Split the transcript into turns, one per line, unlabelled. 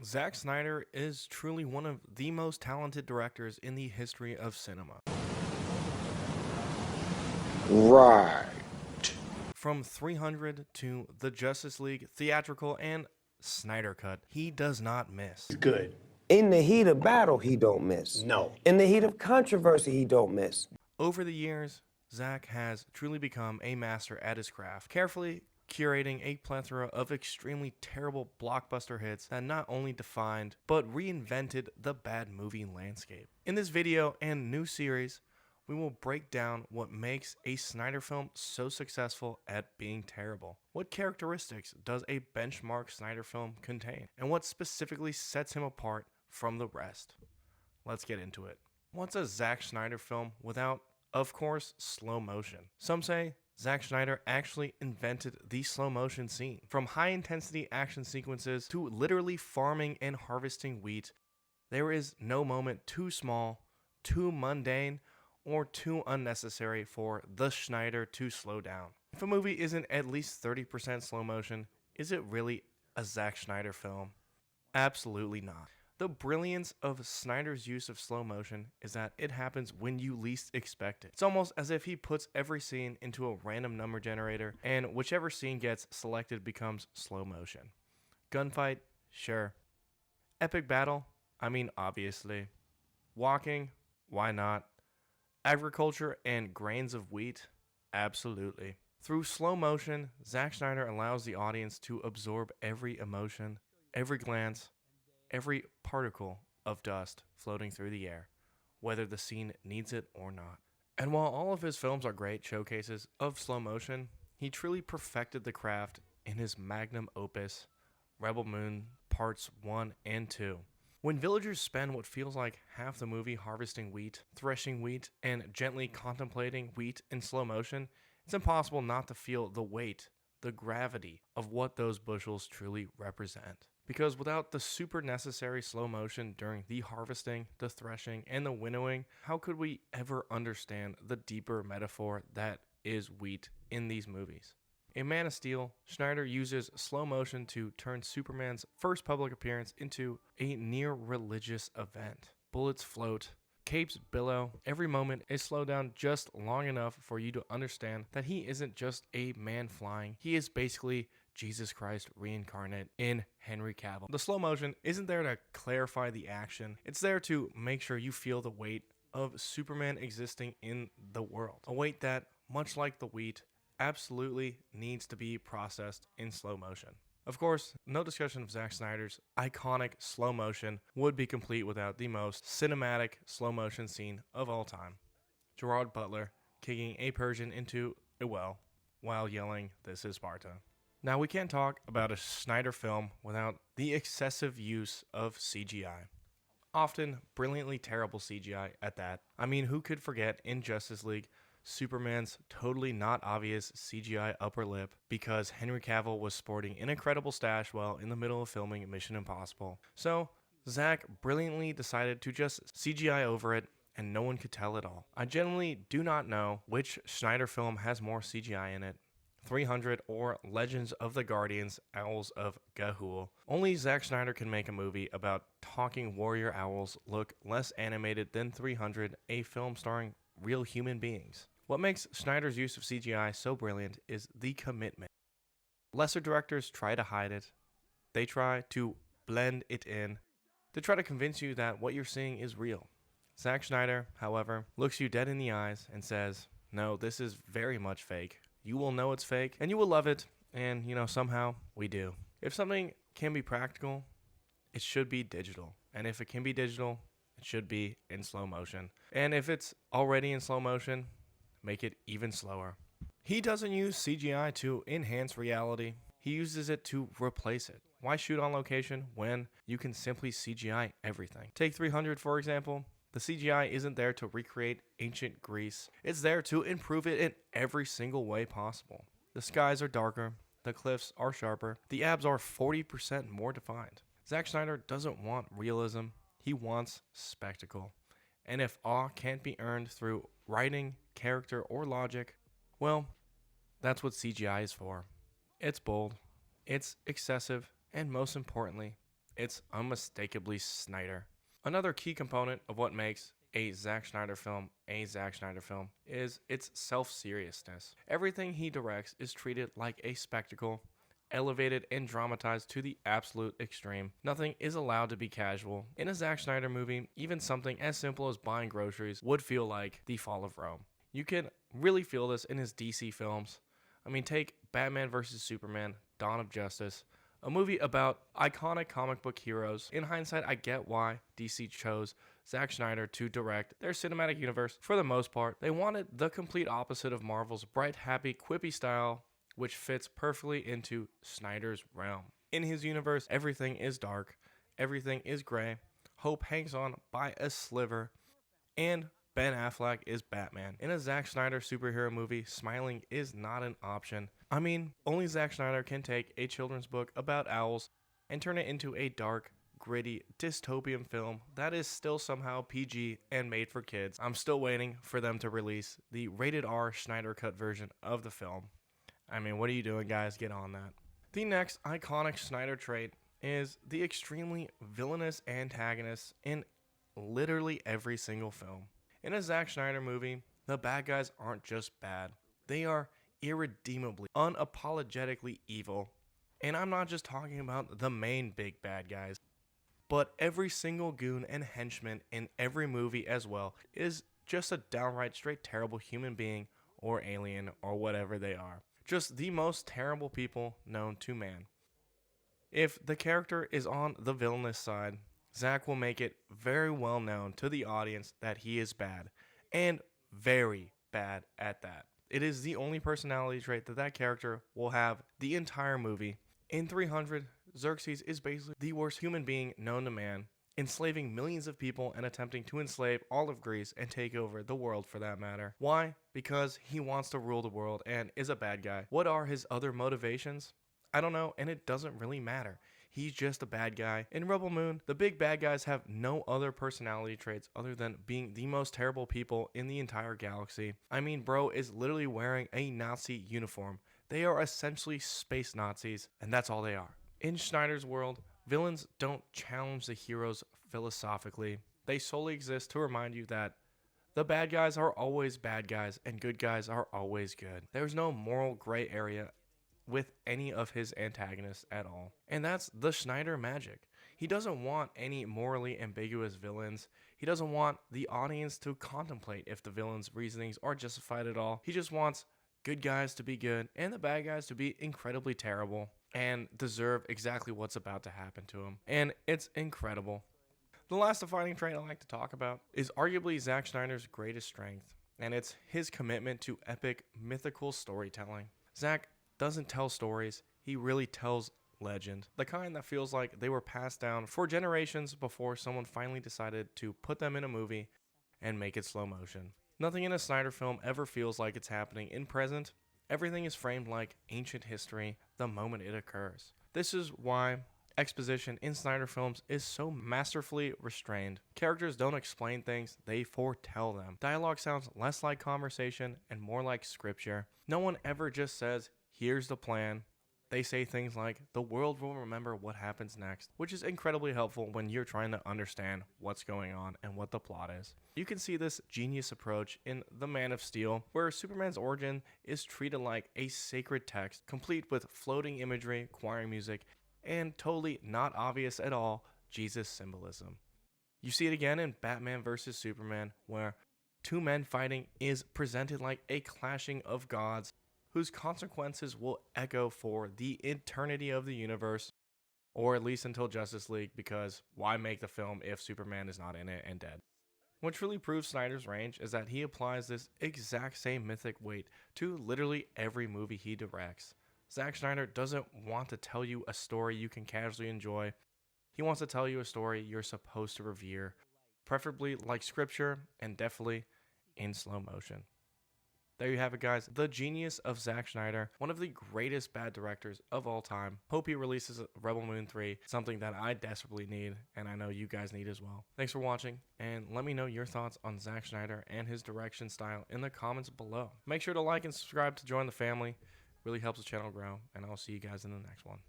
Zack Snyder is truly one of the most talented directors in the history of cinema.
Right.
From 300 to the Justice League theatrical and Snyder Cut, he does not miss.
Good.
In the heat of battle, he don't miss.
No.
In the heat of controversy, he don't miss.
Over the years, Zack has truly become a master at his craft, carefully curating a plethora of extremely terrible blockbuster hits that not only defined, but reinvented the bad movie landscape. In this video and new series, we will break down what makes a Snyder film so successful at being terrible. What characteristics does a benchmark Snyder film contain? And what specifically sets him apart from the rest? Let's get into it. What's a Zack Snyder film without, of course, slow motion? Some say Zack Snyder actually invented the slow motion scene. From high intensity action sequences to literally farming and harvesting wheat, there is no moment too small, too mundane, or too unnecessary for the Snyder to slow down. If a movie isn't at least 30% slow motion, is it really a Zack Snyder film? Absolutely not. The brilliance of Snyder's use of slow motion is that it happens when you least expect it. It's almost as if he puts every scene into a random number generator, and whichever scene gets selected becomes slow motion. Gunfight? Sure. Epic battle? I mean, obviously. Walking? Why not? Agriculture and grains of wheat? Absolutely. Through slow motion, Zack Snyder allows the audience to absorb every emotion, every glance, every particle of dust floating through the air, whether the scene needs it or not. And while all of his films are great showcases of slow motion, he truly perfected the craft in his magnum opus, Rebel Moon Parts 1 and 2. When villagers spend what feels like half the movie harvesting wheat, threshing wheat, and gently contemplating wheat in slow motion, it's impossible not to feel the weight, the gravity of what those bushels truly represent. Because without the super necessary slow motion during the harvesting, the threshing, and the winnowing, how could we ever understand the deeper metaphor that is wheat in these movies? In Man of Steel, Snyder uses slow motion to turn Superman's first public appearance into a near-religious event. Bullets float, capes billow, every moment is slowed down just long enough for you to understand that he isn't just a man flying, he is basically Jesus Christ reincarnate in Henry Cavill. The slow motion isn't there to clarify the action, it's there to make sure you feel the weight of Superman existing in the world. A weight that, much like the wheat, absolutely needs to be processed in slow motion. Of course, no discussion of Zack Snyder's iconic slow motion would be complete without the most cinematic slow motion scene of all time. Gerard Butler kicking a Persian into a well while yelling, "This is Sparta." Now, we can't talk about a Snyder film without the excessive use of CGI. Often brilliantly terrible CGI at that. I mean, who could forget in Justice League Superman's totally not obvious CGI upper lip because Henry Cavill was sporting an incredible stash while in the middle of filming Mission Impossible. So, Zack brilliantly decided to just CGI over it and no one could tell at all. I genuinely do not know which Snyder film has more CGI in it, 300 or Legends of the Guardians Owls of Ga'Hoole. Only Zack Snyder can make a movie about talking warrior owls look less animated than 300, a film starring real human beings. What makes Snyder's use of CGI so brilliant is the commitment. Lesser directors try to hide it. They try to blend it in. They try to convince you that what you're seeing is real. Zack Snyder, however, looks you dead in the eyes and says, "No, this is very much fake. You will know it's fake, and you will love it, and, somehow we do." If something can be practical, it should be digital. And if it can be digital, it should be in slow motion. And if it's already in slow motion, make it even slower. He doesn't use CGI to enhance reality. He uses it to replace it. Why shoot on location when you can simply CGI everything? Take 300, for example. The CGI isn't there to recreate ancient Greece. It's there to improve it in every single way possible. The skies are darker. The cliffs are sharper. The abs are 40% more defined. Zack Snyder doesn't want realism. He wants spectacle. And if awe can't be earned through writing, character, or logic, well, that's what CGI is for. It's bold, it's excessive, and most importantly, It's unmistakably Snyder. Another key component of what makes a Zack Snyder film is its self-seriousness. Everything he directs is treated like a spectacle, elevated and dramatized to the absolute extreme. Nothing is allowed to be casual. In a Zack Snyder movie, even something as simple as buying groceries would feel like the fall of Rome. You can really feel this in his DC films. I mean, take Batman vs. Superman, Dawn of Justice, a movie about iconic comic book heroes. In hindsight, I get why DC chose Zack Snyder to direct their cinematic universe. For the most part, they wanted the complete opposite of Marvel's bright, happy, quippy style, which fits perfectly into Snyder's realm. In his universe, everything is dark, everything is gray, hope hangs on by a sliver, and Ben Affleck is Batman. In a Zack Snyder superhero movie, smiling is not an option. I mean, only Zack Snyder can take a children's book about owls and turn it into a dark, gritty, dystopian film that is still somehow PG and made for kids. I'm still waiting for them to release the rated R Snyder cut version of the film. I mean, what are you doing, guys? Get on that. The next iconic Snyder trait is the extremely villainous antagonist in literally every single film. In a Zack Snyder movie, the bad guys aren't just bad. They are irredeemably, unapologetically evil. And I'm not just talking about the main big bad guys, but every single goon and henchman in every movie as well is just a downright straight terrible human being or alien or whatever they are. Just the most terrible people known to man. If the character is on the villainous side, Zack will make it very well known to the audience that he is bad, and very bad at that. It is the only personality trait that character will have the entire movie. In 300, Xerxes is basically the worst human being known to man, enslaving millions of people and attempting to enslave all of Greece and take over the world for that matter. Why? Because he wants to rule the world and is a bad guy. What are his other motivations? I don't know, and it doesn't really matter. He's just a bad guy. In Rebel Moon, the big bad guys have no other personality traits other than being the most terrible people in the entire galaxy. I mean, bro is literally wearing a Nazi uniform. They are essentially space Nazis, and that's all they are. In Snyder's world, villains don't challenge the heroes philosophically. They solely exist to remind you that the bad guys are always bad guys and good guys are always good. There's no moral gray area with any of his antagonists at all. And that's the Snyder magic. He doesn't want any morally ambiguous villains. He doesn't want the audience to contemplate if the villain's reasonings are justified at all. He just wants good guys to be good and the bad guys to be incredibly terrible and deserve exactly what's about to happen to him. And it's incredible. The last defining trait I like to talk about is arguably Zack Snyder's greatest strength, and it's his commitment to epic mythical storytelling. Zack doesn't tell stories, he really tells legend. The kind that feels like they were passed down for generations before someone finally decided to put them in a movie and make it slow motion. Nothing in a Snyder film ever feels like it's happening in present. Everything is framed like ancient history the moment it occurs. This is why exposition in Snyder films is so masterfully restrained. Characters don't explain things, they foretell them. Dialogue sounds less like conversation and more like scripture. No one ever just says, "Here's the plan." They say things like, "The world will remember what happens next," which is incredibly helpful when you're trying to understand what's going on and what the plot is. You can see this genius approach in The Man of Steel, where Superman's origin is treated like a sacred text, complete with floating imagery, choir music, and totally not obvious at all Jesus symbolism. You see it again in Batman vs. Superman, where two men fighting is presented like a clashing of gods, whose consequences will echo for the eternity of the universe, or at least until Justice League, because why make the film if Superman is not in it and dead? What truly proves Snyder's range is that he applies this exact same mythic weight to literally every movie he directs. Zack Snyder doesn't want to tell you a story you can casually enjoy. He wants to tell you a story you're supposed to revere, preferably like scripture and definitely in slow motion. There you have it, guys. The genius of Zack Snyder, one of the greatest bad directors of all time. Hope he releases Rebel Moon 3, something that I desperately need, and I know you guys need as well. Thanks for watching, and let me know your thoughts on Zack Snyder and his direction style in the comments below. Make sure to like and subscribe to join the family. Really helps the channel grow, and I'll see you guys in the next one.